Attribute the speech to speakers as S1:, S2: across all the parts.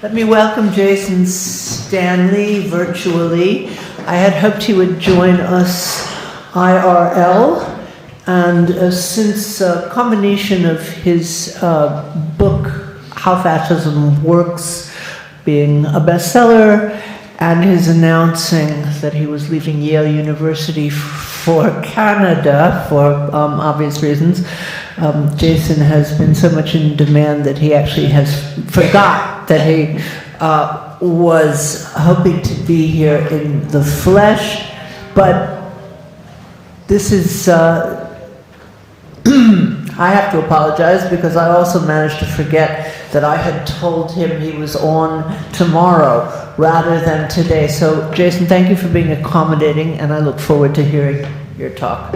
S1: Let me welcome Jason Stanley virtually. I had hoped he would join us IRL, and since a combination of his book, How Fascism Works, being a bestseller, and his announcing that he was leaving Yale University for Canada for obvious reasons, Jason has been so much in demand that he actually has forgot that he was hoping to be here in the flesh. But this is, I have to apologize because I also managed to forget that I had told him he was on tomorrow rather than today. So Jason, thank you for being accommodating, and I look forward to hearing your talk.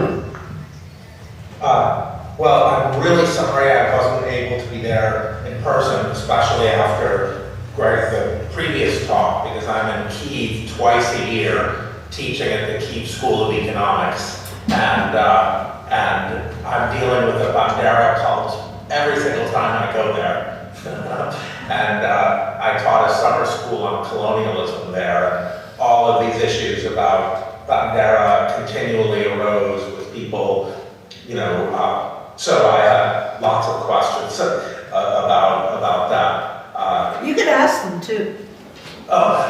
S2: Well, I'm really sorry I wasn't able to be there in person, especially after the previous talk, because I'm in Kyiv twice a year teaching at the Kyiv School of Economics, and I'm dealing with the Bandera cult every single time I go there. And I taught a summer school on colonialism there. All of these issues about Bandera continually arose with people, so I had lots of questions about that.
S1: You could ask them too.
S2: Oh,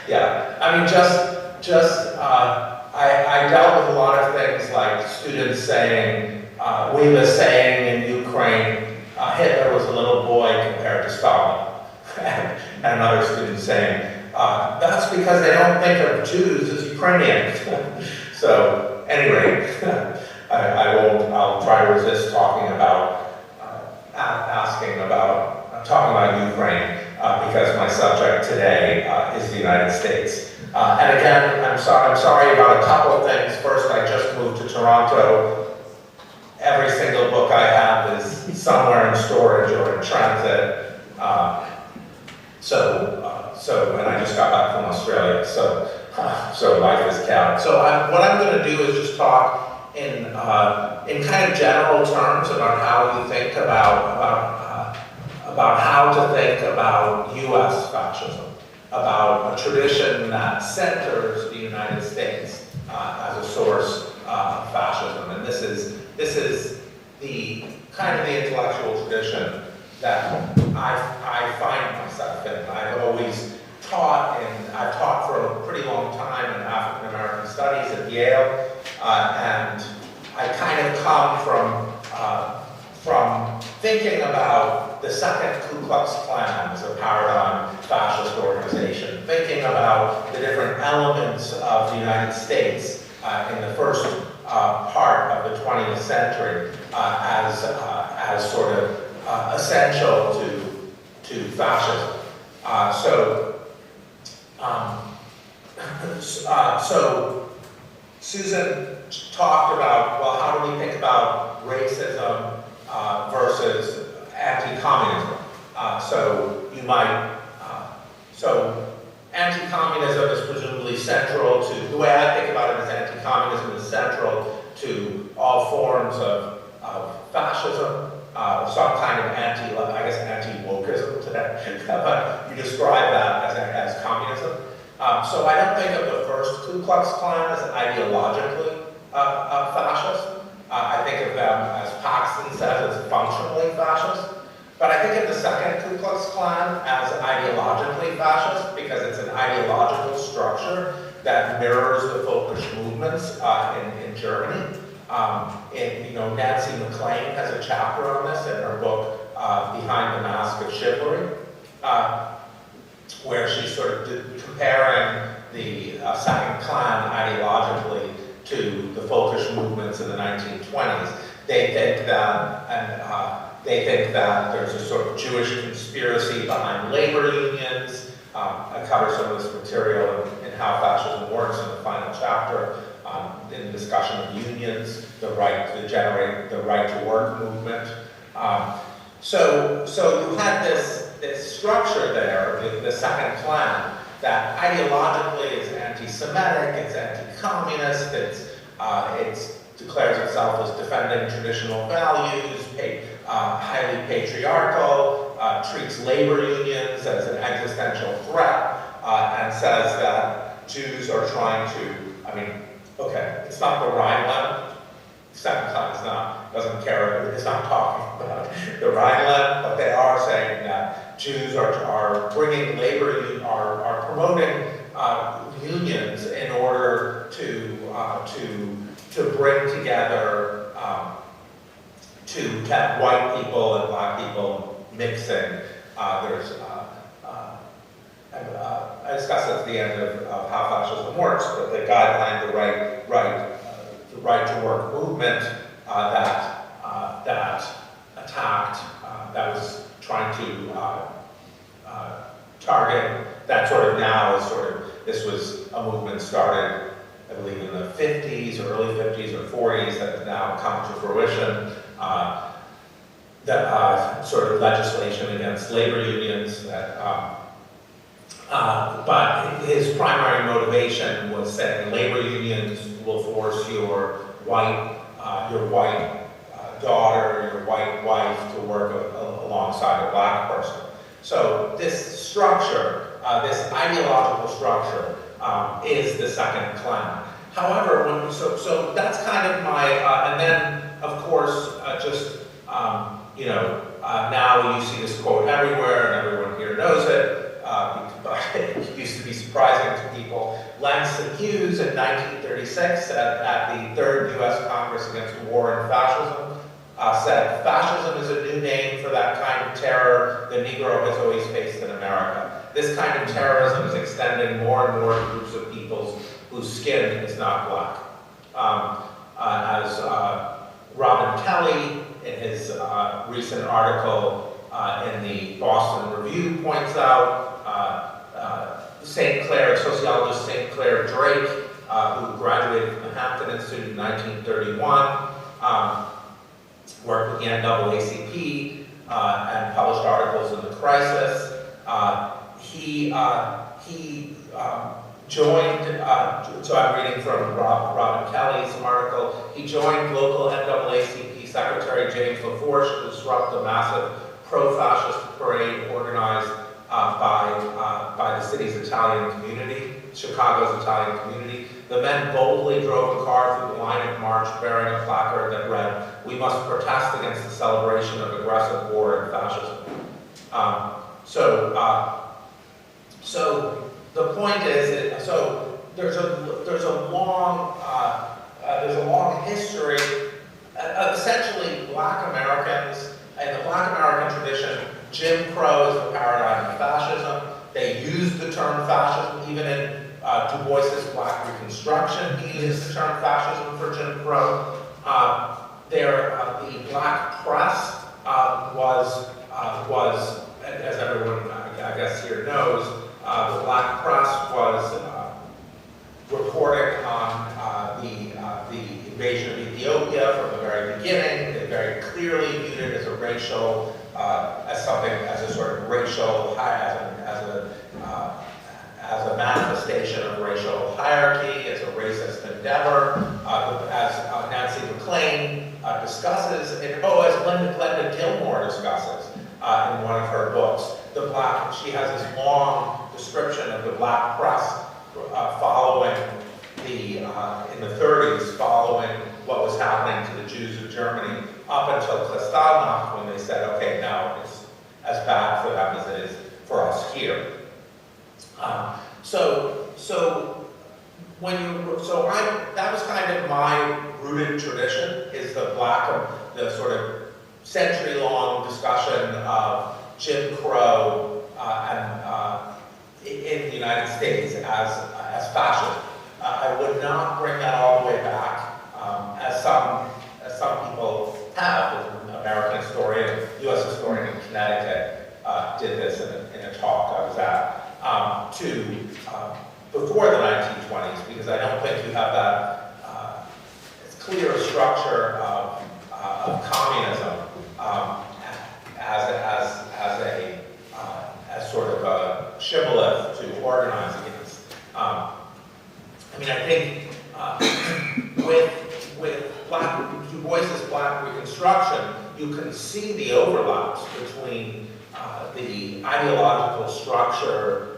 S2: yeah. I mean, I dealt with a lot of things like students saying, we were saying in Ukraine, Hitler was a little boy compared to Stalin. And another student saying, that's because they don't think of Jews as Ukrainians. So, anyway, I'll try to resist talking about, talking about Ukraine, because my subject today is the United States. And again, I'm sorry about a couple of things. First, I just moved to Toronto. Every single book I have is somewhere in storage or in transit. And I just got back from Australia, so life is chaotic. So what I'm going to do is just talk in kind of general terms about how you think about how to think about U.S. fascism, about a tradition that centers the United States as a source of fascism. And this is the kind of the intellectual tradition that I find myself in. I've taught for a pretty long time in African American studies at Yale, and I kind of come from thinking about the second Ku Klux Klan as a paradigm fascist organization, thinking about the different elements of the United States in the first part of the 20th century as sort of essential to fascism. So Susan talked about, well, how do we think about racism versus anti-communism? So anti-communism is presumably central to, the way I think about it is anti-communism is central to all forms of fascism, some kind of anti-wokeism today, but you describe that as communism. So I don't think of the first Ku Klux Klan as ideologically fascist. I think of them, as Paxton says, as functionally fascist. But I think of the second Ku Klux Klan as ideologically fascist because it's an ideological structure that mirrors the folkish movements in Germany. Nancy McLean has a chapter on this in her book, Behind the Mask of Chivalry, where she's sort of comparing the second Klan ideologically to the folkish movements in the 1920s. They think that there's a sort of Jewish conspiracy behind labor unions. I cover some of this material in How Fascism Works in the final chapter, in the discussion of unions, the right to generate the right to work movement. So you had this structure there, the second Klan, that ideologically is anti-Semitic, it's anti-communist, it declares itself as defending traditional values, highly patriarchal, treats labor unions as an threat, and says that Jews are trying to, I mean, okay, it's not the Rhineland. Second time is not, doesn't care, it's not talking about the Rhineland, but they are saying that Jews are bringing labor, are promoting unions in order to bring together, to have white people and black people mixing. I discussed at the end of how fascism works, but the guideline, the right to work movement that attacked, that was trying to target, that sort of now is sort of, this was a movement started, I believe, in the 50s, or early 50s or 40s, that has now come to fruition. That sort of legislation against labor unions. But his primary motivation was saying labor unions will force your white daughter, your white wife to work alongside a black person. So this structure, this ideological structure, is the second Klan. However, so that's kind of my, and then of course, now you see this quote everywhere, and everyone here knows it. But it used to be surprising to people. Langston Hughes in 1936 at the Third U.S. Congress Against War and Fascism said, "Fascism is a new name for that kind of terror the Negro has always faced in America. This kind of terrorism is extending more and more to groups of peoples whose skin is not black." As Robin Kelly, in his recent article in the Boston Review, points out, St. Clair, sociologist St. Clair Drake, who graduated from the Hampton Institute in 1931, worked with the NAACP and published articles in The Crisis. He joined, so I'm reading from Robin Kelly's article, he joined local NAACP Secretary James LaForge to disrupt a massive pro-fascist parade organized by the city's Italian community, Chicago's Italian community. The men boldly drove a car through the line of march bearing a placard that read, "We must protest against the celebration of aggressive war and fascism." So the point is, so there's a long history. Essentially, Black Americans, in the Black American tradition, Jim Crow is the paradigm of fascism. They use the term fascism even in Du Bois's Black Reconstruction. He uses the term fascism for Jim Crow. The Black press was, as everyone I guess here knows, the Black press was reporting on the invasion of Ethiopia from the very beginning. They very clearly viewed it as a racial, as a sort of racial, as a manifestation of racial hierarchy, as a racist endeavor, as Nancy McLean discusses, as Glenda Gilmore discusses in one of her books. She has this long description of the Black press following in the 30s, following what was happening to the Jews of Germany, up until Kristallnacht, when they said, okay, now it's as bad for them as it is for us here. That was kind of my rooted tradition, is the sort of century-long discussion of Jim Crow in the United States as fascism. I would not bring that all the way back, as some people have. An American historian, U.S. historian in Connecticut, did this in a talk I was at, to before the 1920s, because I don't think you have that as clear a structure of communism as sort of a shibboleth to organize against. I think with Du Bois's Black Reconstruction, you can see the overlaps between the ideological structure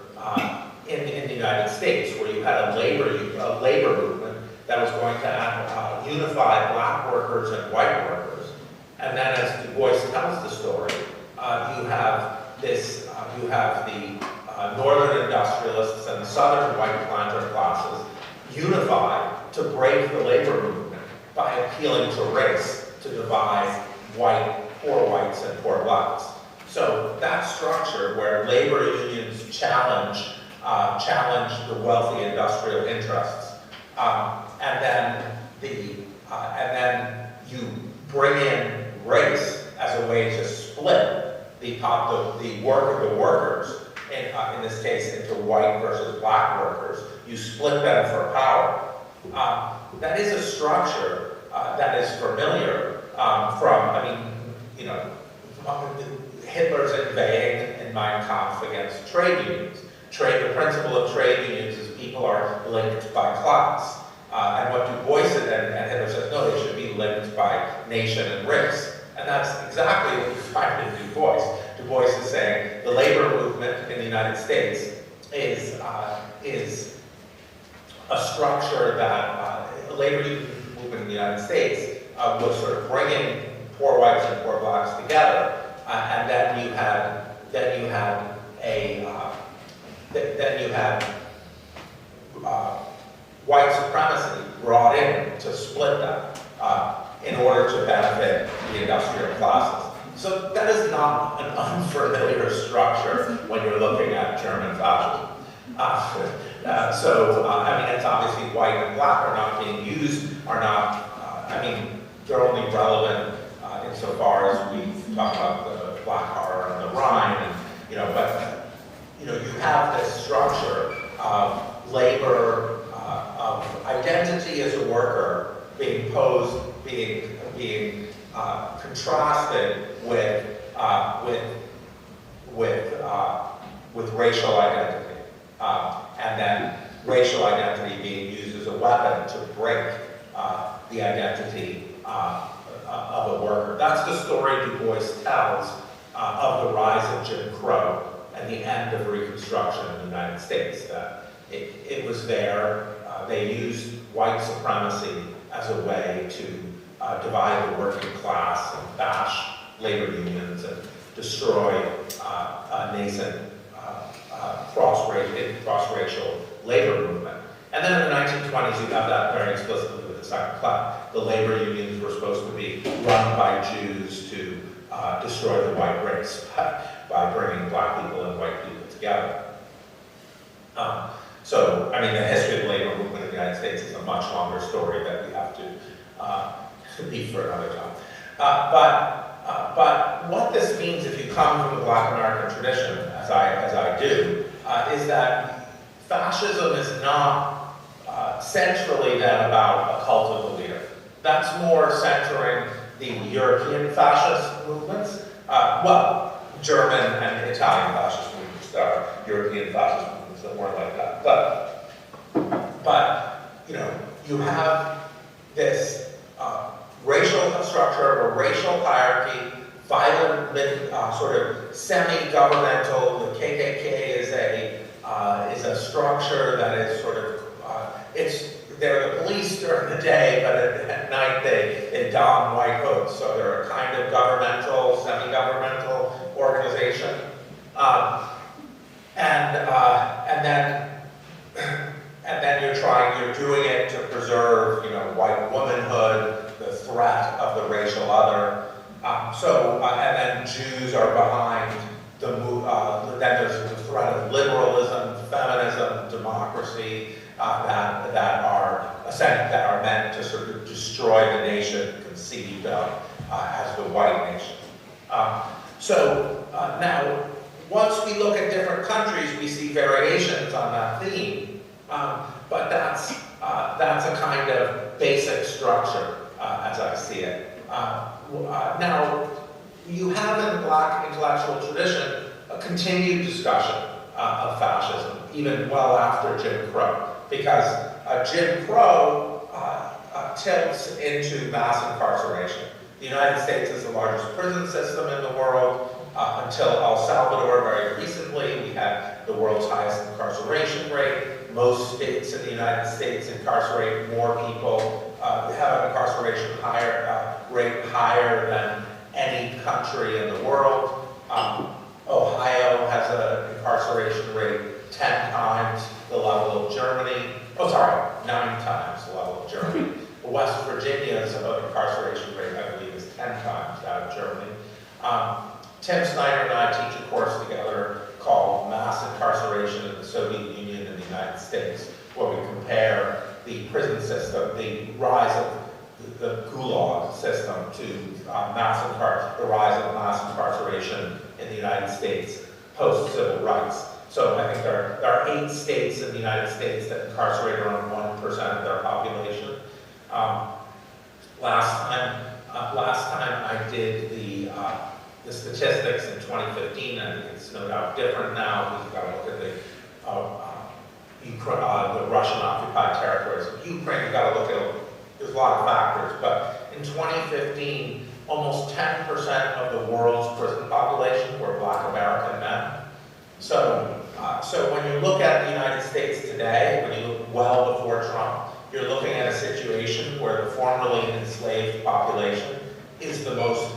S2: you had a labor movement that was going to unify black workers and white workers. And then, as Du Bois tells the story, you have the northern industrialists and the southern white planter classes unified to break the labor movement by appealing to race to divide poor whites and poor blacks. So that structure where labor unions challenge the wealthy industrial interests, and then you bring in race as a way to split the workers, in this case, into white versus black workers. You split them for power. That is a structure that is familiar Hitler's invading in Mein Kampf against trade unions. The principle of trade unions is people are linked by class. And what Du Bois and Hitler says, no, they should be linked by nation and race. And that's exactly what he's finding in Du Bois. Du Bois is saying the labor movement in the United States is a structure that labor movement in the United States was sort of bringing poor whites and poor blacks together, and then you had white supremacy brought in to split them in order to benefit the industrial classes. So that is not an unfamiliar structure when you're looking at German fascism. It's obviously white and black are not being used, they're only relevant insofar as we talk about the Black Horror and the Rhine, you have this structure of labor, of identity as a worker being contrasted with racial identity, and then racial identity being used as a weapon to break the identity of a worker. That's the story Du Bois tells of the rise of Jim Crow and the end of Reconstruction in the United States. That it was there. They used white supremacy as a way to divide the working class and bash labor unions and destroy nascent cross-racial labor movement. And then in the 1920s, you have that very explicitly with the Second Klan. The labor unions were supposed to be run by Jews to destroy the white race by bringing black people and white people together. The history of the labor movement in the United States is a much longer story that we have to leave for another time. But what this means, if you come from the Black American tradition, as I do, is that fascism is not centrally then about a cult of the leader. That's more centering the European fascist movements. German and Italian fascist movements. There are European fascist movements that weren't like that. But you have this racial structure of a racial hierarchy, violent, sort of semi-governmental. The KKK is a structure that is sort of they're the police during the day, but at night they don white hoods. So they're a kind of governmental, semi-governmental organization, and then you're doing it to preserve, white womanhood, the threat of the racial other. And then Jews are behind the move. Then there's the threat of liberalism, feminism, democracy that are meant to sort of destroy the nation conceived of as the white nation. Now, once we look at different countries, we see variations on that theme, but that's a kind of basic structure as I see it. Now, you have in the Black intellectual tradition a continued discussion of fascism, even well after Jim Crow, because Jim Crow tilts into mass incarceration. The United States is the largest prison system in the world. until El Salvador very recently, we had the world's highest incarceration rate. Most states in the United States incarcerate more people, have an incarceration rate higher than any country in the world. Ohio has an incarceration rate 10 times the level of Germany. 9 times the level of Germany. West Virginia's incarceration rate, I believe, is 10 times that of Germany. Tim Snyder and I teach a course together called Mass Incarceration in the Soviet Union and the United States, where we compare the prison system, the rise of the Gulag system to the rise of mass incarceration in the United States post-civil rights. So I think there are 8 states in the United States that incarcerate around 1% of their population. Last time I did the statistics in 2015. I think it's no doubt different now. We've got to look at the Russian-occupied territories of Ukraine. We've got to look at, there's a lot of factors, but in 2015, almost 10% of the world's prison population were Black American men. So when you look at the United States today, when you look well before Trump, you're looking at a situation where the formerly enslaved population is the most,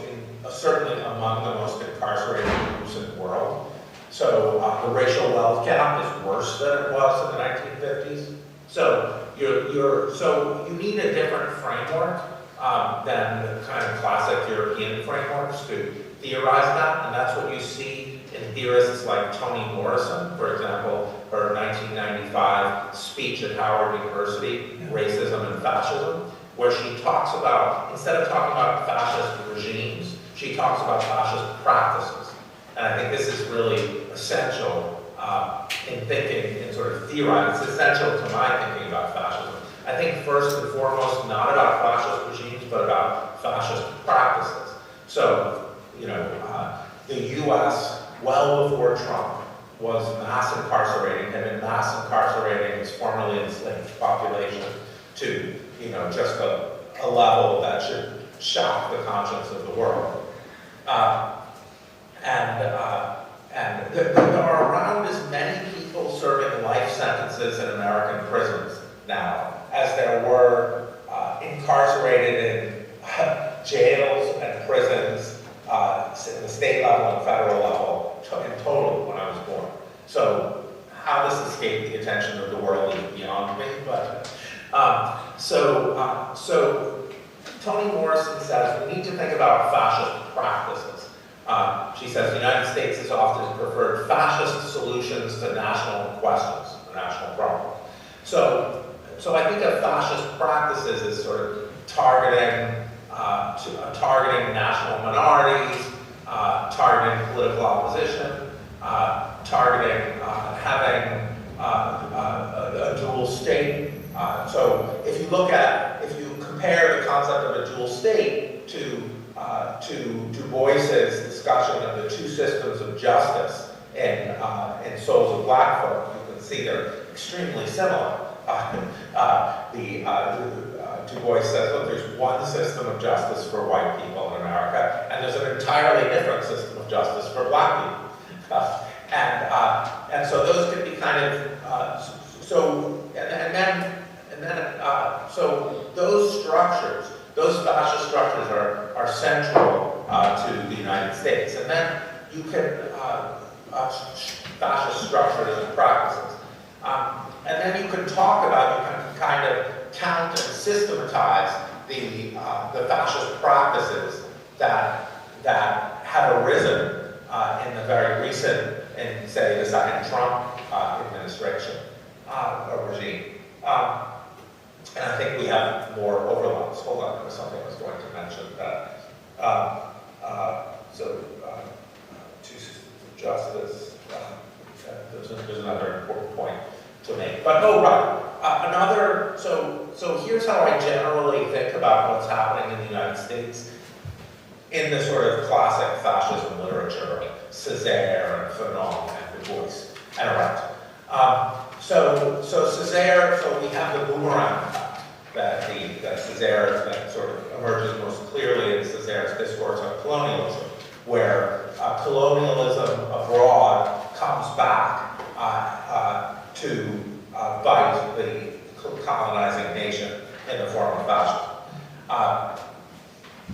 S2: certainly among the most incarcerated groups in the world. So the racial wealth gap is worse than it was in the 1950s. So so you need a different framework than the kind of classic European frameworks to theorize that, and that's what you see in theorists like Toni Morrison, for example, her 1995 speech at Howard University, Racism and Fascism, where she talks about, instead of talking about fascist regimes, she talks about fascist practices. And I think this is really essential in thinking, in sort of theorizing. It's essential to my thinking about fascism. I think first and foremost, not about fascist regimes, but about fascist practices. So, the U.S., well before Trump, was mass incarcerating its formerly enslaved population to, just a level that should shock the conscience of the world. There are around as many people serving life sentences in American prisons now as there were incarcerated in jails and prisons in the state level and federal level in total when I was born. So how this escaped the attention of the world is beyond me, but so Toni Morrison says we need to think about fascist practices. She says the United States has often preferred fascist solutions to national questions, or national problems. So I think of fascist practices as sort of targeting national minorities, targeting political opposition, targeting having a dual state. So if you compare the concept of a dual state to Du Bois's discussion of the two systems of justice in Souls of Black Folk, you can see they're extremely similar. Du Bois says, look, there's one system of justice for white people in America, and there's an entirely different system of justice for black people. And so those can be kind of, so those structures, those fascist structures are central to the United States. And then you can, fascist structures and practices. And then you can talk about, you can kind of count and systematize the fascist practices that have arisen in the very recent, in say the second Trump administration or regime. And I think we have more overlaps. Hold on, there was something I was going to mention that. Two systems of justice. There's another important point to make. But so here's how I generally think about what's happening in the United States in the sort of classic fascism literature, like Césaire and Fanon and Du Bois and Arendt. So Césaire, so we have the boomerang effect that Césaire that sort of emerges most clearly in Césaire's discourse on colonialism, where colonialism abroad comes back to fight the colonizing nation in the form of fascism.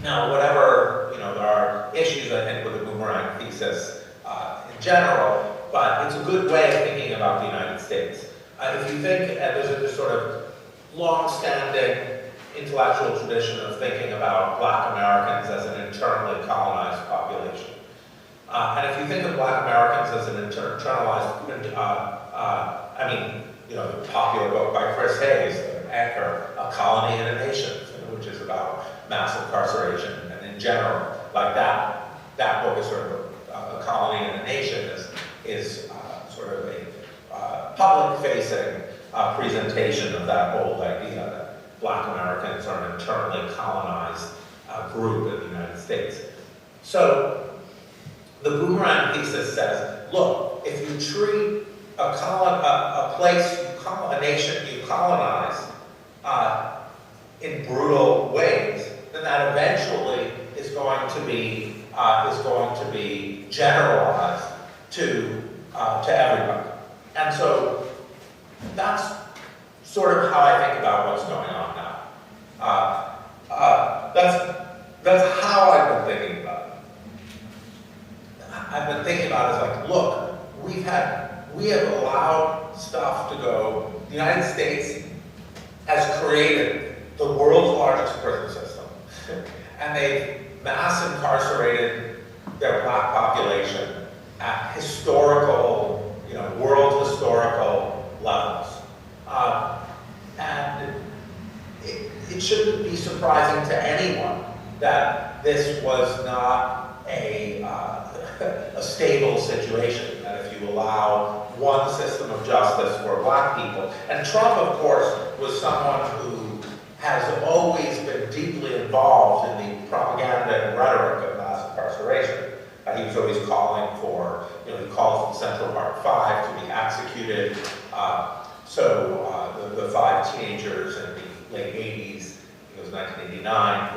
S2: Now, whatever, there are issues, I think, with the boomerang thesis in general, but it's a good way of thinking about the United States. If you think, there's a sort of long-standing intellectual tradition of thinking about Black Americans as an internally colonized population. And if you think of Black Americans as an internalized, the popular book by Chris Hayes, Anchor, A Colony and a Nation, which is about mass incarceration, and in general, like that book is sort of A Colony and a Nation is sort of a public-facing presentation of that old idea that Black Americans are an internally colonized group in the United States. So the boomerang thesis says, look, if you treat a place, a nation you colonize in brutal ways, then that eventually is going to be generalized to everybody. And so that's sort of how I think about what's going on now. That's how I've been thinking about it. I've been thinking about it as like, look, we have allowed stuff to go. The United States has created the world's largest prison system, and they've mass incarcerated their Black population at historical, world historical levels. And it shouldn't be surprising to anyone that this was not a stable situation, that if you allow one system of justice for Black people, and Trump, of course, was someone who has always been deeply involved in the propaganda and rhetoric of mass incarceration. He was always calling for, he called for Central Park 5 to be executed. The 5 teenagers in the late 80s, it was 1989,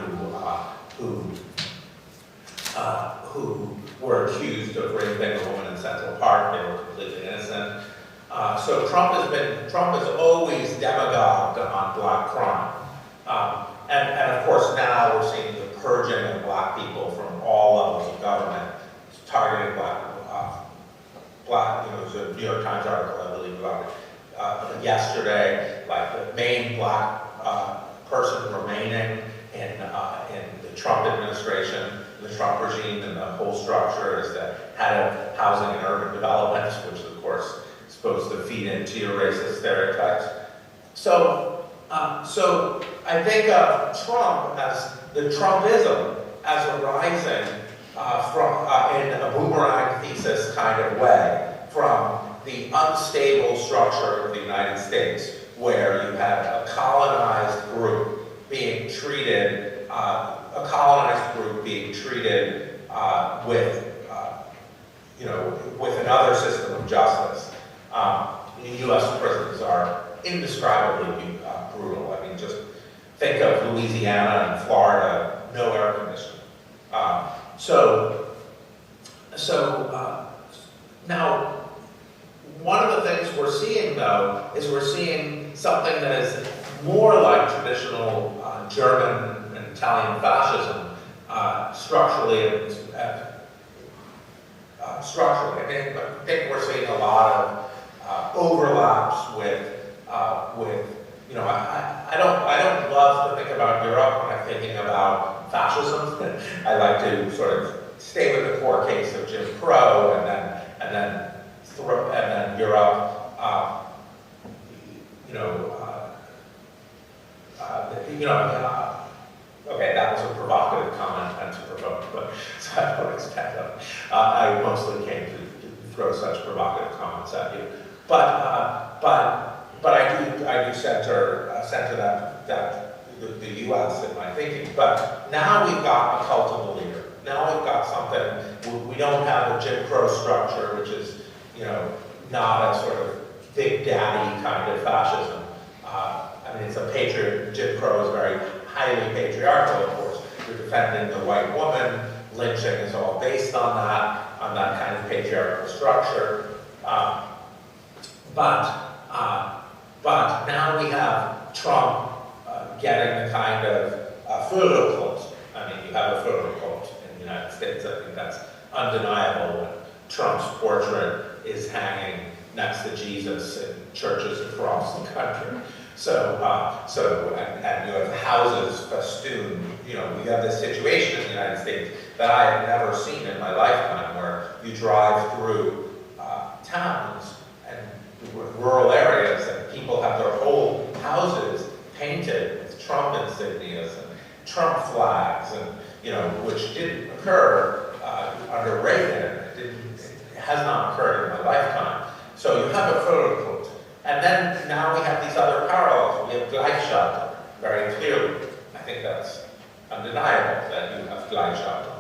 S2: who were accused of raping a woman in Central Park. They were completely innocent. So Trump has always demagogued on Black crime. And of course now we're seeing the purging of Black people from all levels of government, targeting Black, there's a New York Times article, I believe, about it yesterday, like the main Black person remaining in the Trump administration, the Trump regime, and the whole structure is the head of housing and urban development, which of course is supposed to feed into your racist stereotypes. So I think of Trump as the Trumpism as arising in a boomerang thesis kind of way from the unstable structure of the United States, where you have a colonized group being treated with another system of justice. U.S. prisons are indescribably brutal. I mean, just think of Louisiana and Florida, no air conditioning. Now, one of the things we're seeing, though, is we're seeing something that is more like traditional German and Italian fascism structurally. I think we're seeing a lot of overlaps with I don't love to think about Europe when I'm thinking about fascism. I like to sort of stay with the core case of Jim Crow, and then Europe. Okay, that was a provocative comment and to provoke, but so I don't expect that. I mostly came to throw such provocative comments at you, but I do center the U.S. in my thinking. But now we've got a cult of the leader. Now we've got something. We don't have a Jim Crow structure, which is not a sort of big daddy kind of fascism. It's a patriot. Jim Crow is very highly patriarchal, of course. You're defending the white woman. Lynching is all based on that. on that kind of patriarchal structure. But now we have Trump getting the kind of Führerkult. I mean, you have a Führerkult in the United States. I think that's undeniable when Trump's portrait is hanging next to Jesus in churches across the country. And you have houses festooned. You know, we have this situation in the United States that I have never seen in my lifetime, where you drive through towns and rural areas and people have their whole houses painted with Trump insignias and Trump flags, and you know, which didn't occur under Reagan. It has not occurred in my lifetime. So you have a Führerkult. And then now we have these other parallels. We have Gleichschaltung, very clearly. I think that's undeniable that you have Gleichschaltung.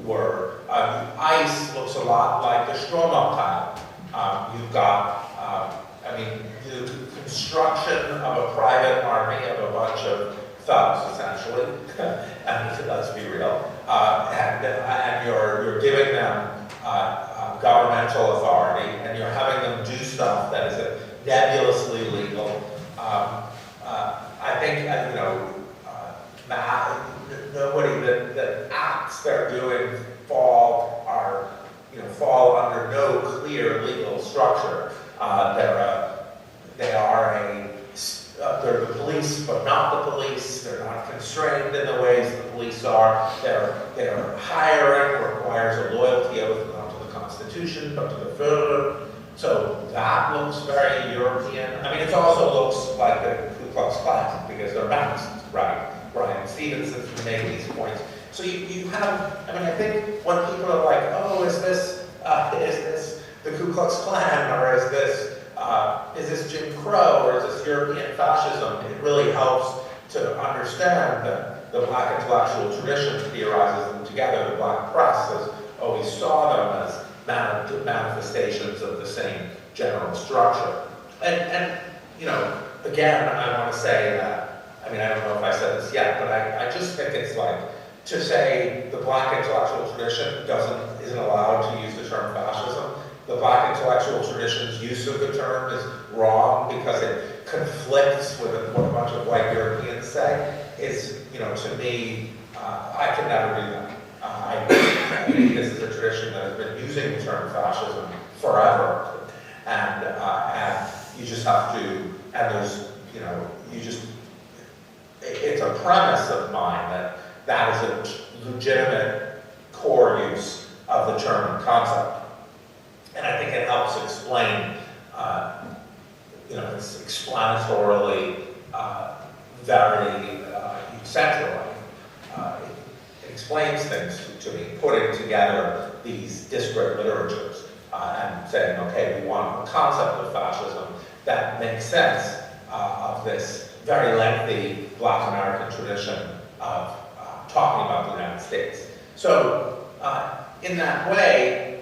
S2: Where ICE looks a lot like the Strommabteil. You've got, the construction of a private army of a bunch of thugs, essentially. And let's be real. And you're giving them governmental authority, and you're having them do stuff that is nebulously legal. I think, the acts they're doing fall under no clear legal structure. They're the police, but not the police. They're not constrained in the ways the police are. Their hiring requires a loyalty oath not to the Constitution, but to the Führer. So that looks very European. I mean, it also looks like the Ku Klux Klan because they're masked, right? Brian Stevenson's made these points. So you have, I think when people are like, oh, is this the Ku Klux Klan, or is this Jim Crow, or is this European fascism? It really helps to understand that the Black intellectual tradition theorizes them together. The Black press has always saw them as manifestations of the same general structure. And again, I want to say that, I don't know if I said this yet, but I just think it's like, to say the Black intellectual tradition isn't allowed to use the term fascism. The Black intellectual tradition's use of the term is wrong because it conflicts with what a bunch of white Europeans say. To me, I can never do that. I think this is a tradition that has been using the term fascism forever, and you just have to, it's a premise of mine that is a legitimate core use of the term and concept. And I think it helps explain, it's explanatorily very central. It explains things to me, putting together these disparate literatures and saying, okay, we want a concept of fascism that makes sense of this very lengthy Black American tradition of talking about the United States. So in that way,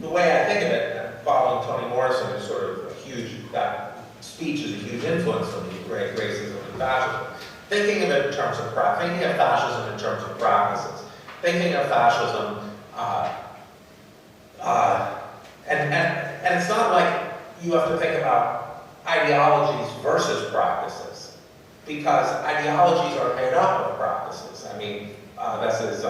S2: the way I think of it, and following Toni Morrison is sort of that speech is a huge influence on me, racism and fascism. Thinking of it in terms of thinking of fascism in terms of practices, thinking of fascism, and it's not like you have to think about ideologies versus practices, because ideologies are made up of practices. This is,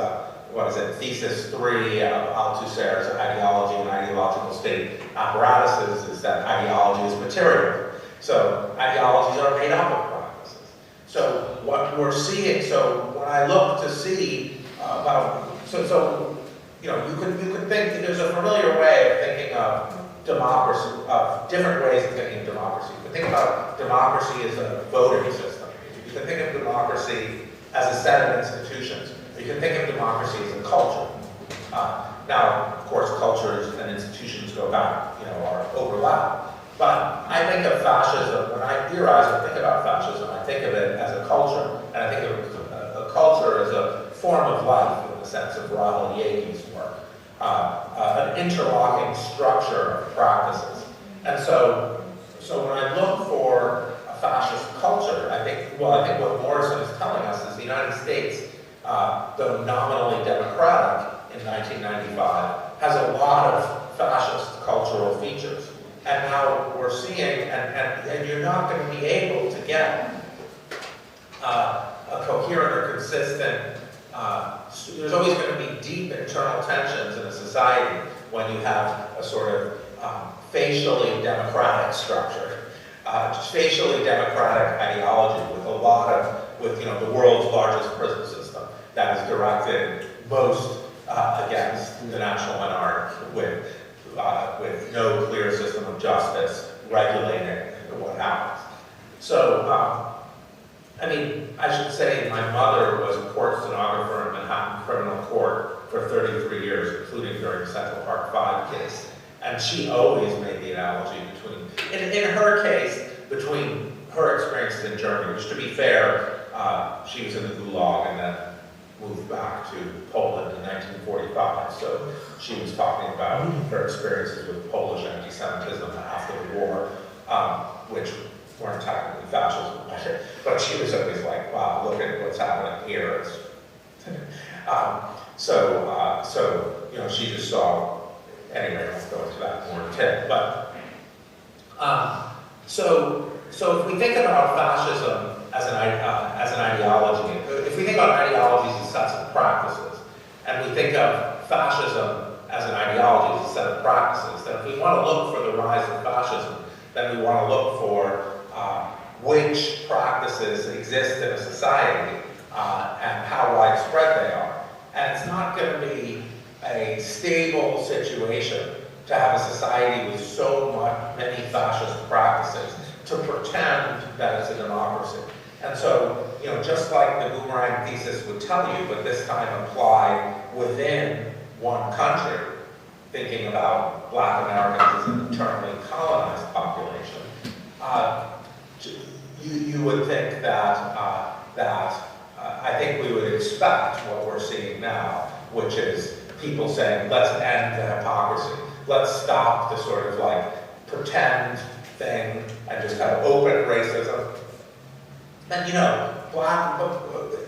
S2: thesis 3 of Althusser's Ideology and Ideological State Apparatuses, is that ideology is material. So ideologies are made up of practices. So what we're seeing, when I look to see you could think, there's a familiar way of thinking of democracy, of different ways of thinking of democracy. You can think about democracy as a voting system. You can think of democracy as a set of institutions. You can think of democracy as a culture. Now, of course, cultures and institutions go back, are overlap. But I think of fascism, when I theorize or think about fascism, I think of it as a culture. And I think of a culture as a form of life in the sense of Rahel Yeagi's work. An interlocking structure of practices. And so when I look for a fascist culture, I think what Morrison is telling us is the United States though nominally democratic in 1995, has a lot of fascist cultural features. And now we're seeing, and you're not going to be able to get a coherent or consistent, there's always going to be deep internal tensions in a society when you have a sort of facially democratic structure, facially democratic ideology with a lot of, with the world's largest prison system that is directed most against the national monarch with no clear system of justice regulating what happens. So, I mean, I should say my mother was a court stenographer in Manhattan Criminal Court for 33 years, including during the Central Park 5 case. And she always made the analogy between, in her case, between her experiences in Germany, which to be fair, she was in the Gulag and then moved back to Poland in 1945. So she was talking about her experiences with Polish anti-Semitism after the war, which weren't technically fascism, but she was always like, wow, look at what's happening here. So she just saw, anyway, let's go into that more in detail. But, so if we think about fascism as an ideology, if we think about ideologies as sets of practices, and we think of fascism as an ideology as a set of practices, then if we want to look for the rise of fascism, then we want to look for which practices exist in a society and how widespread they are. And it's not going to be a stable situation to have a society with so many fascist practices to pretend that it's a democracy. And so, just like the boomerang thesis would tell you, but this time applied within one country, thinking about Black Americans as an internally colonized population, you would think that I think we would expect what we're seeing now, which is people saying, let's end the hypocrisy. Let's stop the sort of like pretend thing and just have open racism. And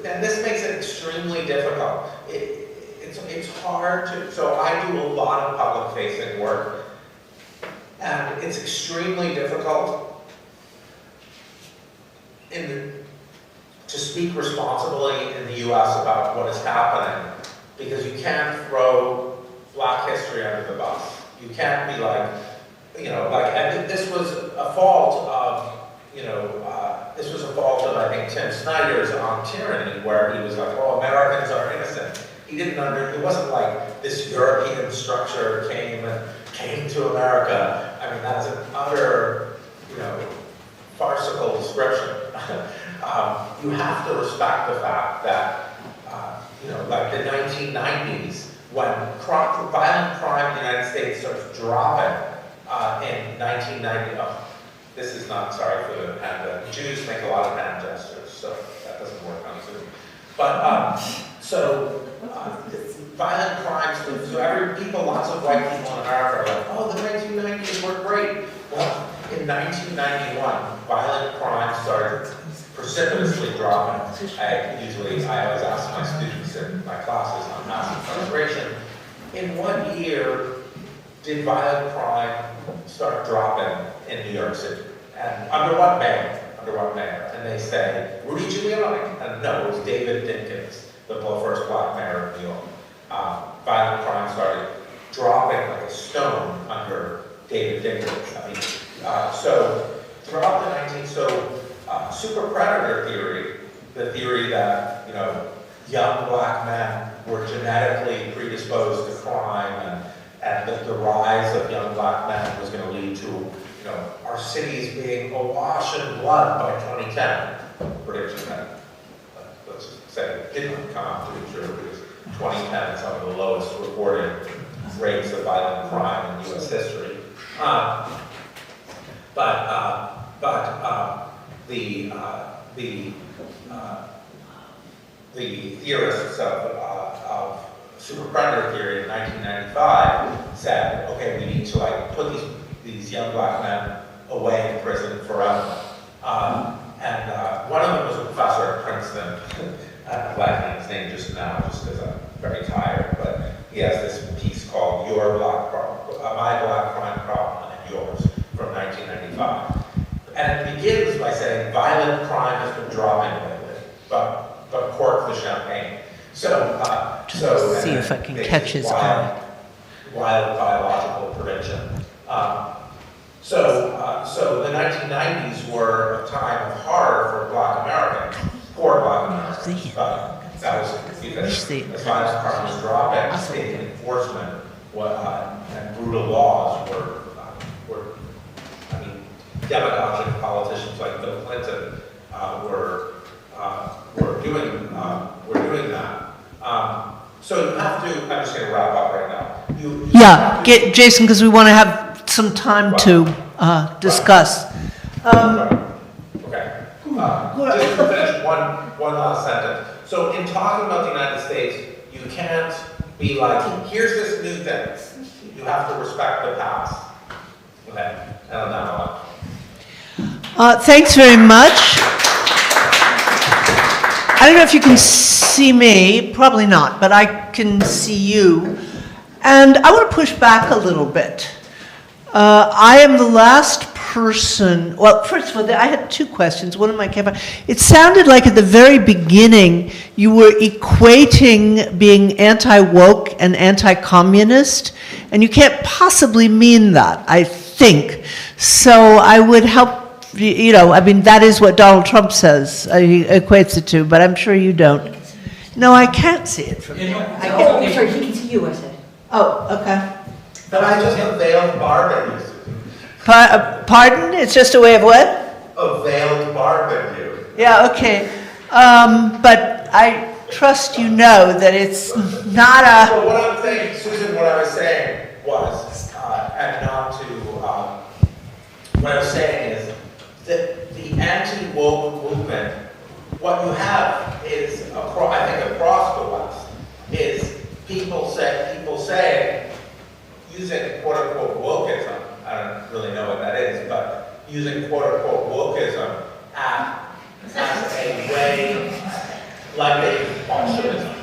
S2: and this makes it extremely difficult. It's hard to, so I do a lot of public facing work, and it's extremely difficult to speak responsibly in the US about what is happening, because you can't throw Black history under the bus. You can't be like, and this was a fault of, I think, Tim Snyder's on Tyranny, where he was like, oh, Americans are innocent. He didn't it wasn't like this European structure came to America. I mean, that's an utter, farcical description. You have to respect the fact that, like the 1990s, when violent crime in the United States starts dropping in 1990, this is not, sorry for the hand, Jews make a lot of hand gestures, so that doesn't work on Zoom. But, violent crimes, so lots of white people in America are like, oh, the 1990s were great. Well, in 1991, violent crime started precipitously dropping. I always ask my students in my classes on mass incarceration, in what year did violent crime start dropping in New York City? And under what mayor? And they say, Rudy Giuliani. And no, it was David Dinkins, the first Black mayor of New York. Violent crime started dropping like a stone under David Dinkins. I mean, so throughout the super predator theory, the theory that young Black men were genetically predisposed to crime, and that the rise of young Black men was going to lead to our cities being awash in blood by 2010. Prediction that, let's just say, it didn't come out to be true, because 2010 is some of the lowest reported rates of violent crime in U.S. history. The theorists of super predator theory in 1995 said, okay, we need to put these young Black men away in prison forever. And one of them was a professor at Princeton, a Black man, his name just now, just because I'm very tired, but he has this piece called Your Black Problem, My Black Crime Problem and Yours from 1995. And it begins by saying, violent crime has been dropping lately, but cork the champagne. So
S1: see if I can catch his eye.
S2: Wild biological prevention. So the 1990s were a time of horror for Black Americans, poor Black Americans. That was because as violent crime was dropping, state enforcement and brutal laws were demagogic politicians like Bill Clinton were doing that. So you have to. I'm just going to wrap up right now.
S1: Get Jason, because we want to have some time to discuss.
S2: Okay. Just to finish one last sentence. So in talking about the United States, you can't be like, here's this new thing. You have to respect the past. Okay. And on that one.
S1: Thanks very much. I don't know if you can see me, probably not, but I can see you. And I want to push back a little bit. I am the last person, well, first of all, I had two questions. One of my it sounded like at the very beginning you were equating being anti-woke and anti-communist, and you can't possibly mean that, I think. So I would help. I mean, that is what Donald Trump says. He equates the two, but I'm sure you don't. No, I can't see it from here.
S3: Sorry, he can see you, I said.
S1: Oh, okay.
S2: But I just a veiled barbecue.
S1: Pardon? It's just a way of what?
S2: A veiled barbecue.
S1: Yeah, okay. But I trust you know that it's not a...
S2: So what I'm saying, Susan, what I was saying was, and not to... what I was saying is, that the anti-woke movement, what you have is, I think across the West, is people say, using quote-unquote wokeism, I don't really know what that is, but using quote-unquote wokeism as a way, like a functionism.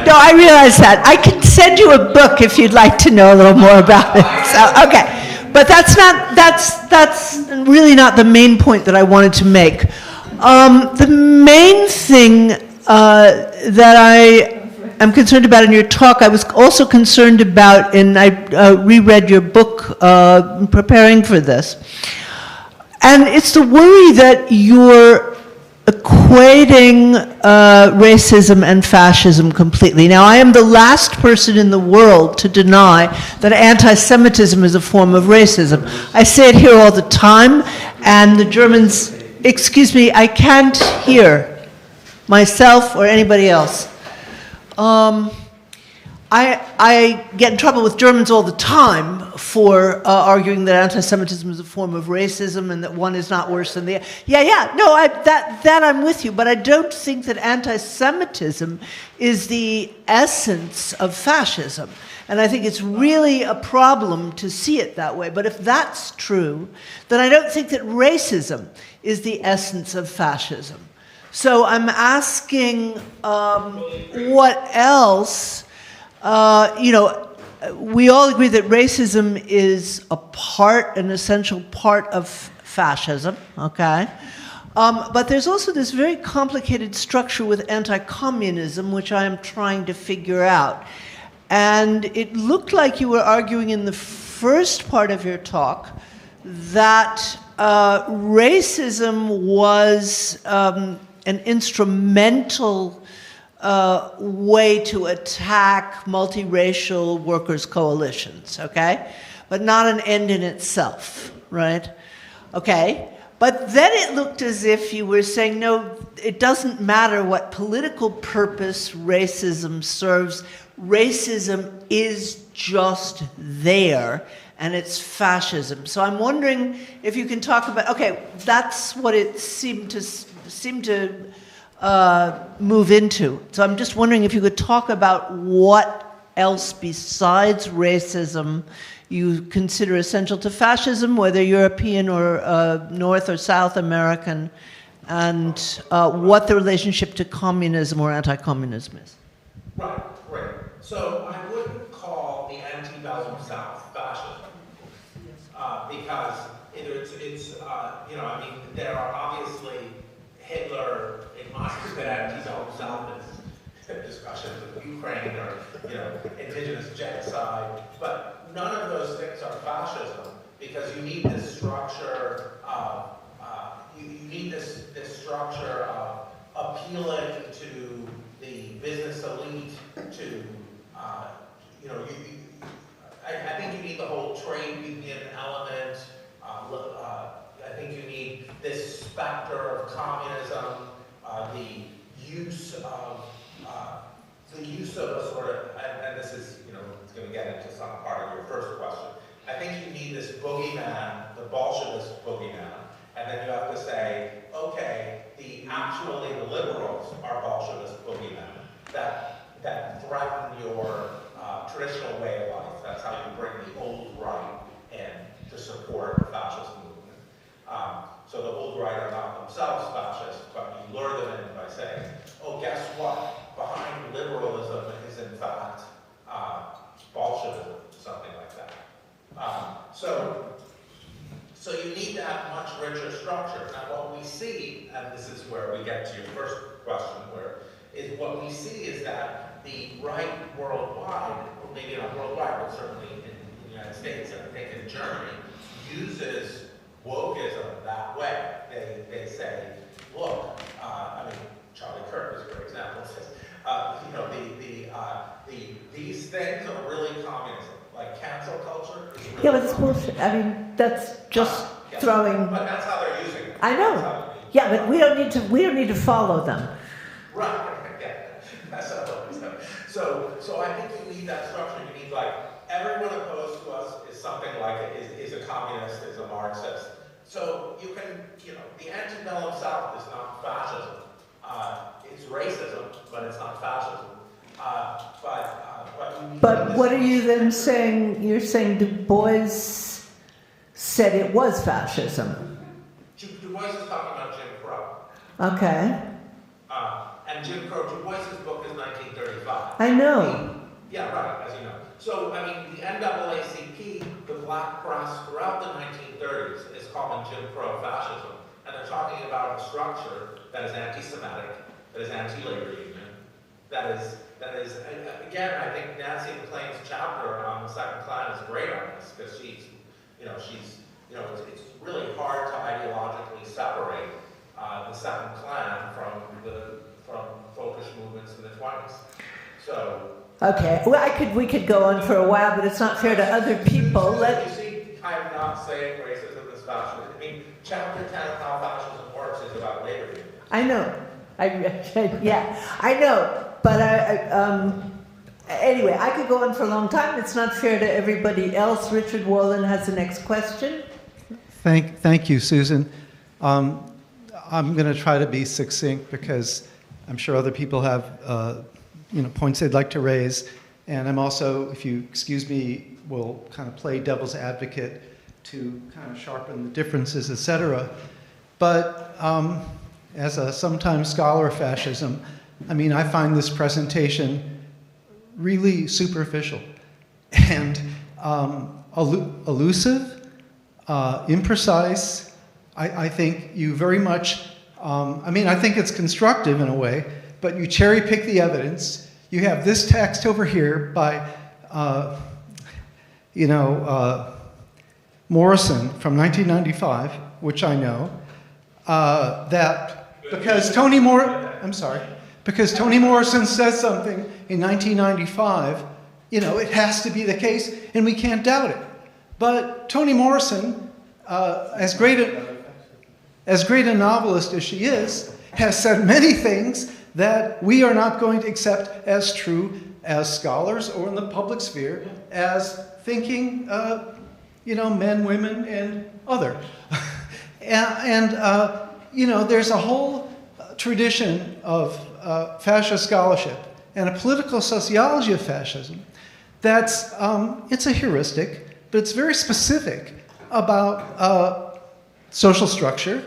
S1: No, I realize that. I can send you a book if you'd like to know a little more about it. So, okay. But that's really not the main point that I wanted to make. The main thing that I am concerned about in your talk, I was also concerned about, and I reread your book preparing for this, and it's the worry that you're equating racism and fascism completely. Now, I am the last person in the world to deny that anti-Semitism is a form of racism. I say it here all the time, and the Germans, excuse me, I can't hear myself or anybody else. I get in trouble with Germans all the time for arguing that anti-Semitism is a form of racism and that one is not worse than the other. No, that I'm with you, but I don't think that anti-Semitism is the essence of fascism. And I think it's really a problem to see it that way. But if that's true, then I don't think that racism is the essence of fascism. So I'm asking what else... we all agree that racism is an essential part of fascism, okay? But there's also this very complicated structure with anti-communism, which I am trying to figure out. And it looked like you were arguing in the first part of your talk that racism was an instrumental way to attack multiracial workers' coalitions, okay? But not an end in itself, right? Okay, but then it looked as if you were saying, no, it doesn't matter what political purpose racism serves, racism is just there, and it's fascism. So I'm wondering if you can talk about, okay, that's what it seemed to move into. So I'm just wondering if you could talk about what else besides racism you consider essential to fascism, whether European or North or South American, and what the relationship to communism or anti-communism is.
S2: Right, great. So I wouldn't call the antebellum South fascism because it's you know, I mean, there are obviously Hitler admired that antebellum South is discussions of Ukraine or, you know, indigenous genocide, but none of those things are fascism because you need this structure of you need this structure of appealing to the business elite, to you know, I think you need the whole trade union element. I think you need this specter of communism, the use of a sort of, and this is, you know, it's going to get into some part of your first question. I think you need this boogeyman, the Bolshevist boogeyman, and then you have to say, okay, actually the liberals are Bolshevist boogeymen that threaten your traditional way of life. That's how you bring the old right in to support the fascist movement. So the old right are not themselves fascist, but you lure them in by saying, oh, guess what? Behind liberalism is in fact Bolshevism, something like that. So you need that much richer structure. Now what we see, and this is where we get to your first question, what we see is that the right worldwide, or maybe not worldwide, but certainly in the United States, and I think in Germany, uses wokeism that way. They say, look, I mean, Charlie Kirk is a great example. Says, you know, these things are really communism. Like cancel culture is really
S1: Yeah, but it's bullshit. I mean, that's just
S2: yeah.
S1: throwing.
S2: But that's how they're using it.
S1: I know. Yeah, but we don't need to follow them.
S2: Right. Yeah. That's how it is. So I think you need that structure. You need like everyone opposed to us is something like is a communist, is a Marxist. So you can, you know, the antebellum South is not fascism. It's racism, but it's not fascism.
S1: But what are you then saying? You're saying Du Bois said it was fascism.
S2: Du Bois is talking about Jim Crow.
S1: Okay.
S2: And Jim Crow, Du Bois's book is 1935.
S1: I know.
S2: Yeah, right, as you know. So, I mean, the NAACP, the black press throughout the 1930s is calling Jim Crow fascism. And they're talking about a structure that is anti-Semitic, that is anti-labor union, that is, again, I think Nancy McLean's chapter on the Second Klan is great on this, because she's, it's really hard to ideologically separate the Second Klan from folkish movements in the 20s. So.
S1: Okay, well, we could go on for a while, but it's not fair to other people.
S2: You see, I'm not saying racism is fascism. I mean, chapter 10 of how fascism works is about labor unions.
S1: I know. Yeah, I know. But anyway, I could go on for a long time. It's not fair to everybody else. Richard Wallen has the next question.
S4: Thank you, Susan. I'm going to try to be succinct because I'm sure other people have points they'd like to raise. And I'm also, if you excuse me, will kind of play devil's advocate to kind of sharpen the differences, et cetera. But as a sometime scholar of fascism, I mean, I find this presentation really superficial and elusive, imprecise. I think you very much, I think it's constructive in a way, but you cherry pick the evidence. You have this text over here by, Morrison from 1995, which I know, that because Toni Morrison says something in 1995, it has to be the case, and we can't doubt it. But Toni Morrison, as great a novelist as she is, has said many things that we are not going to accept as true as scholars or in the public sphere as thinking, men, women, and other. There's a whole tradition of fascist scholarship and a political sociology of fascism that's, it's a heuristic, but it's very specific about social structure,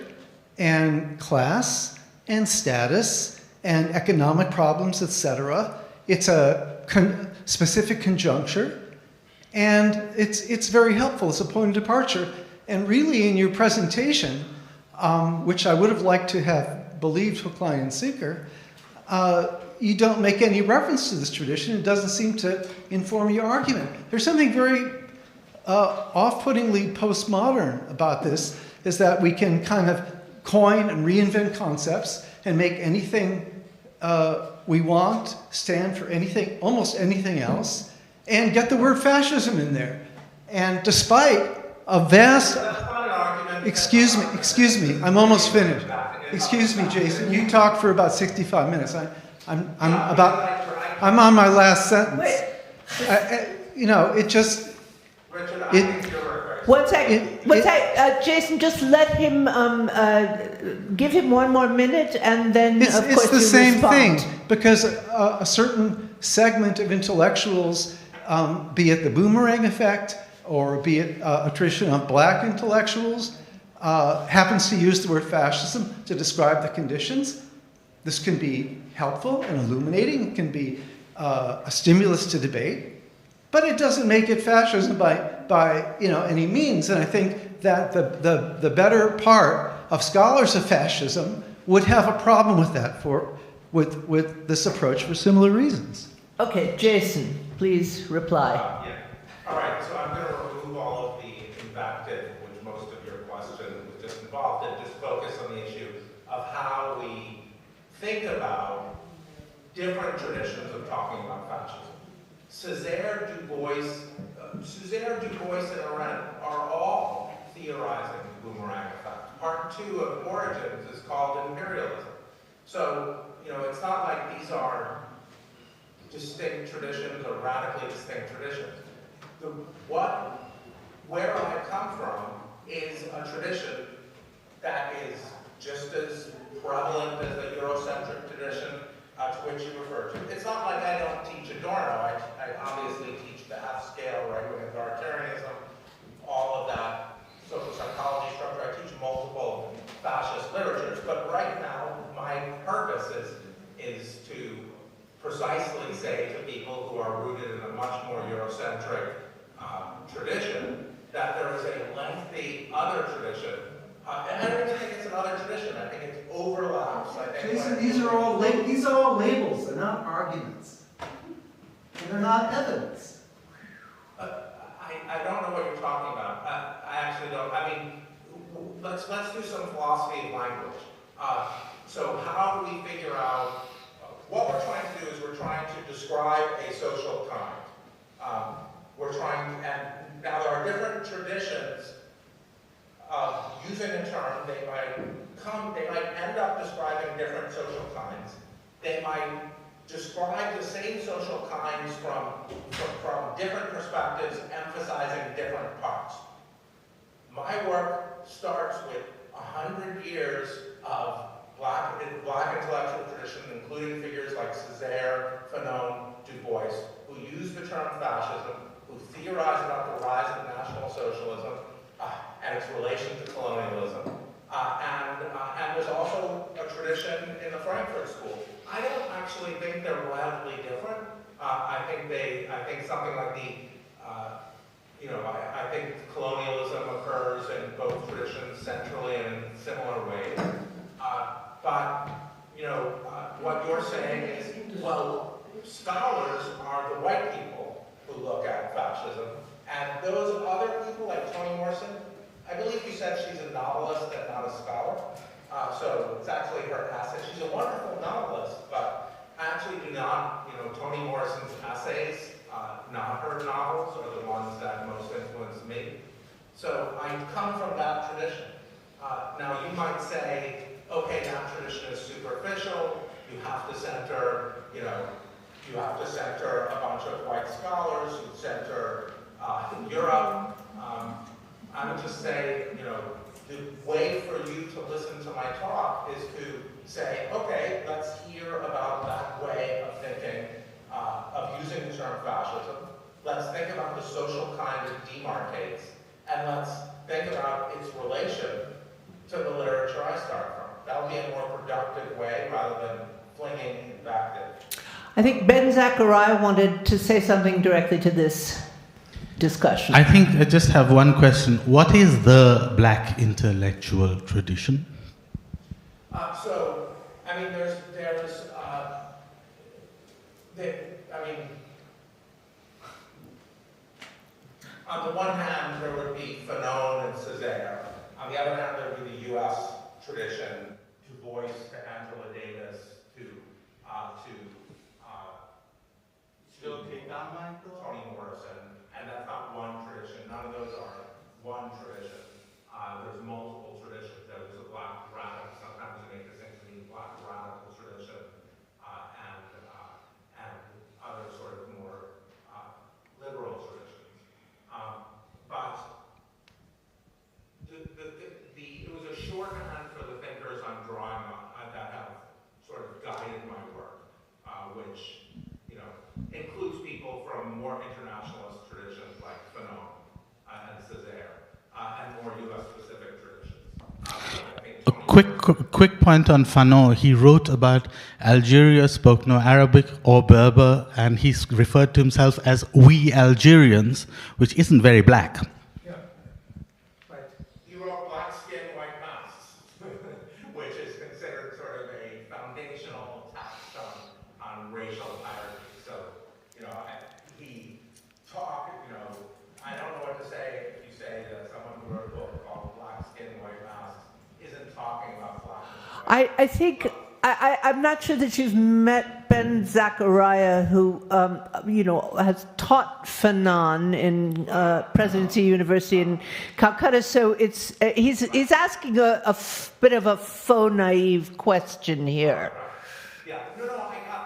S4: and class and status and economic problems, etc. It's a specific conjuncture, and it's very helpful. It's a point of departure. And really, in your presentation, which I would have liked to have believed hook, line, and sinker, you don't make any reference to this tradition. It doesn't seem to inform your argument. There's something very off-puttingly postmodern about this, is that we can kind of coin and reinvent concepts and make anything we want stand for anything, almost anything else, and get the word fascism in there. And despite a vast... Excuse me, I'm almost finished. Excuse me, Jason, you talked for about 65 minutes. I'm on my last sentence. You know, it just...
S1: One sec, Jason, just let him, give him one more minute, and then, of course,
S4: it's the same
S1: respond.
S4: thing, because a certain segment of intellectuals, be it the boomerang effect, or be it a tradition of black intellectuals, happens to use the word fascism to describe the conditions. This can be helpful and illuminating. It can be a stimulus to debate. But it doesn't make it fascism by any means. And I think that the better part of scholars of fascism would have a problem with that with this approach for similar reasons.
S1: Okay, Jason, please reply.
S2: Yeah. All right, so I'm going to remove all of the invective, which most of your question was just involved, and just focus on the issue of how we think about different traditions of talking about fascism. Césaire, Du Bois, and Arendt are all theorizing the boomerang effect. Part 2 of Origins is called imperialism. So, it's not like these are distinct traditions or radically distinct traditions. Where I come from is a tradition that is just as prevalent as the Eurocentric tradition to which you refer to. It's not like I don't teach Adorno. I obviously teach the half-scale right-wing authoritarianism, all of that social psychology structure. I teach multiple fascist literatures, but right now my purpose is to precisely say to people who are rooted in a much more Eurocentric tradition that there is a lengthy other tradition. And I don't think it's another tradition. I think it overlaps.
S4: Jason, these are all labels. They're not arguments. And they're not evidence.
S2: I don't know what you're talking about. I actually don't. I mean, let's do some philosophy of language. So how do we figure out what we're trying to do is we're trying to describe a social kind. And now there are different traditions of using a term. They might end up describing different social kinds. They might describe the same social kinds from different perspectives, emphasizing different parts. My work starts with 100 years of black intellectual tradition, including figures like Césaire, Fanon, Du Bois, who use the term fascism, who theorize about the rise of National Socialism and its relation to colonialism. And there's also a tradition in the Frankfurt School. I don't actually think they're wildly different. I think something like I think colonialism occurs in both traditions centrally and in similar ways. But what you're saying is, well, scholars are the white people who look at fascism, and those other people, like Toni Morrison, I believe you said she's a novelist and not a scholar. So it's actually her asset. She's a wonderful novelist, but I actually do not, Toni Morrison's essays, not her novels, are the ones that most influenced me. So I come from that tradition. Now you might say, okay, that tradition is superficial. You have to center, a bunch of white scholars who center Europe. I would just say, the way for you to listen to my talk is to say, okay, let's hear about that way of thinking, of using the term fascism. Let's think about the social kind it demarcates, and let's think about its relation to the literature I start from. That would be a more productive way rather than flinging invective.
S1: I think Ben Zachariah wanted to say something directly to this discussion.
S5: I think I just have one question. What is the black intellectual tradition?
S2: So, I mean, on the one hand, there would be Fanon and Césaire. On the other hand, there would be the U.S. tradition, Du Bois to Angela Davis, to Toni Morrison, and that's not one tradition. None of those are one tradition. There's multiple traditions. There's a black radical, sometimes you make distinctions between black radical tradition and other sort of more liberal traditions. But it was a shorthand for the thinkers I'm drawing on that have sort of guided my work, which includes people from more internationalist traditions like Fanon and Césaire, and more U.S.-specific traditions.
S5: A quick point on Fanon. He wrote about Algeria spoke no Arabic or Berber, and he referred to himself as "we Algerians," which isn't very black.
S2: Yeah, right. He wrote "Black Skin, White Masks," which is considered sort of a foundational touchstone on racial hierarchy. So, he talked. I don't know what to say if you say that someone who wrote a book called "Black Skin, White Masks" isn't talking about blackness.
S1: I think I'm not sure that you've met Ben Zachariah, who has taught Fanon in Presidency University in Calcutta. So he's asking a bit of a faux naive question here.
S2: Yeah, no, I got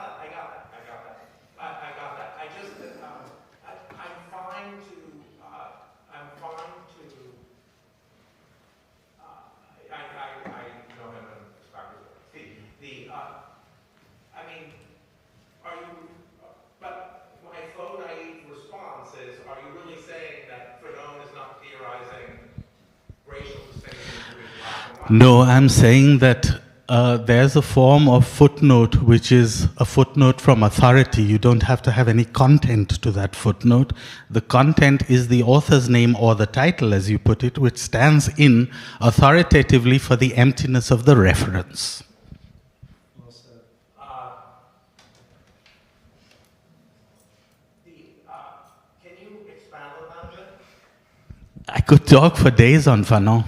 S2: that. I just, I'm fine to, I don't have an perspective. I mean, are you, but my faux naive response is, are you really saying that Fanon is not theorizing racial distinctions between black and white?
S5: No, I'm saying that there's a form of footnote which is a footnote from authority. You don't have to have any content to that footnote. The content is the author's name or the title, as you put it, which stands in authoritatively for the emptiness of the reference.
S2: Can you expand on that a bit?
S5: I could talk for days on Fanon.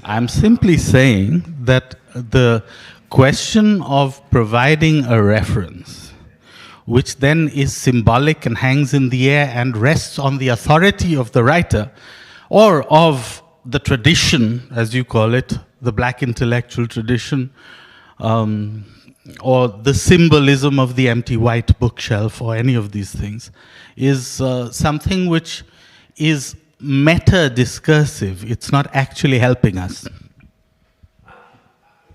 S5: I'm simply saying that the question of providing a reference, which then is symbolic and hangs in the air and rests on the authority of the writer, or of the tradition, as you call it, the black intellectual tradition, or the symbolism of the empty white bookshelf, or any of these things, is something which is meta-discursive. It's not actually helping us.
S2: You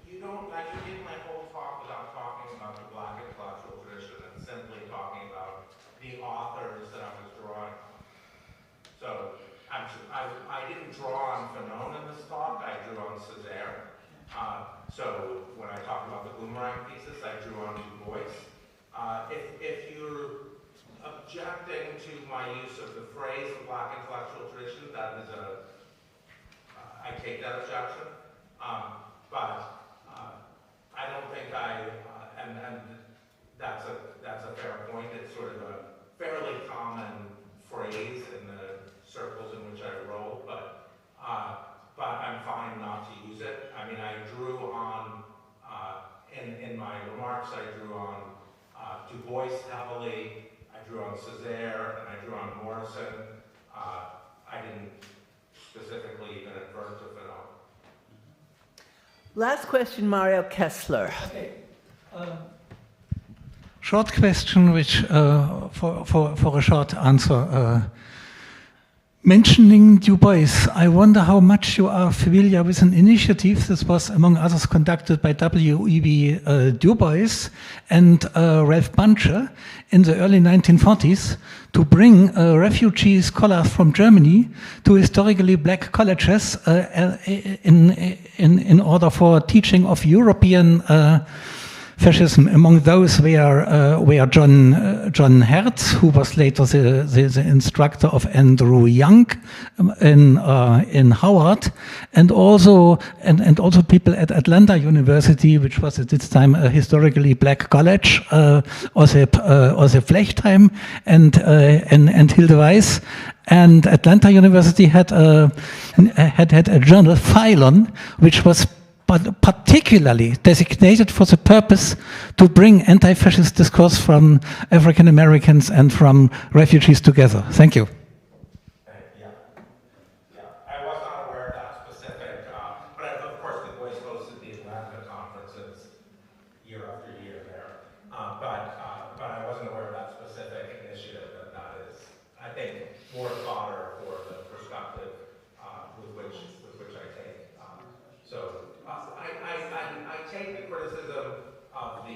S2: did my whole talk without talking about the black intellectual tradition and simply talking about the authors that I was drawing on. So I didn't draw on Fanon in this talk, I drew on Césaire. So when I talked about the boomerang thesis, I drew on Du Bois. If you're objecting to my use of the phrase the black intellectual tradition, that is I take that objection. But I don't think and that's a fair point. It's sort of a fairly common phrase in the circles in which I roll, but I'm fine not to use it. I mean, I drew on, in my remarks, I drew on Du Bois heavily, I drew on Césaire, and I drew on Morrison. I didn't specifically even advert to Fanon.
S1: Last question, Mario Kessler.
S6: Okay. Short question, which for a short answer. Mentioning Du Bois, I wonder how much you are familiar with an initiative. This was, among others, conducted by W.E.B. Du Bois and Ralph Bunche in the early 1940s to bring refugee scholars from Germany to historically black colleges in order for teaching of European fascism. Among those were John Hertz, who was later the instructor of Andrew Young in Howard, and also people at Atlanta University, which was at this time a historically black college, Osip Flechtheim and Hilde Weiss. And Atlanta University had a journal, Phylon, which was particularly designated for the purpose to bring anti-fascist discourse from African Americans and from refugees together. Thank you.
S2: Yeah. I was not aware of that specific, but of course the Boys hosted the Atlanta conferences year after year there. But I wasn't aware of that specific initiative, and that is, I think, more fodder for the perspective with which I take. I take the criticism of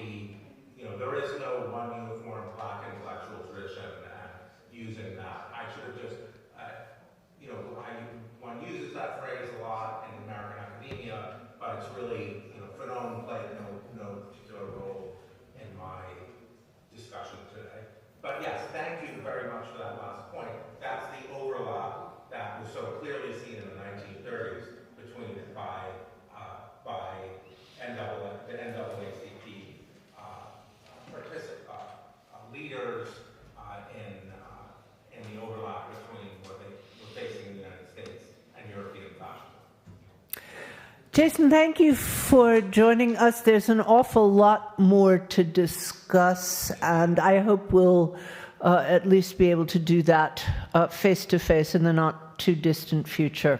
S2: there is no one uniform black intellectual tradition, and using that, I should have just, one uses that phrase a lot in American academia, but it's really, Fanon played no particular role in my discussion today. But yes, thank you very much for that last point. That's the overlap that was so clearly seen in the 1930s between by the NAACP leaders in the overlap between what they were facing in the United States and European fascism.
S1: Jason, thank you for joining us. There's an awful lot more to discuss, and I hope we'll at least be able to do that face to face in the not too distant future.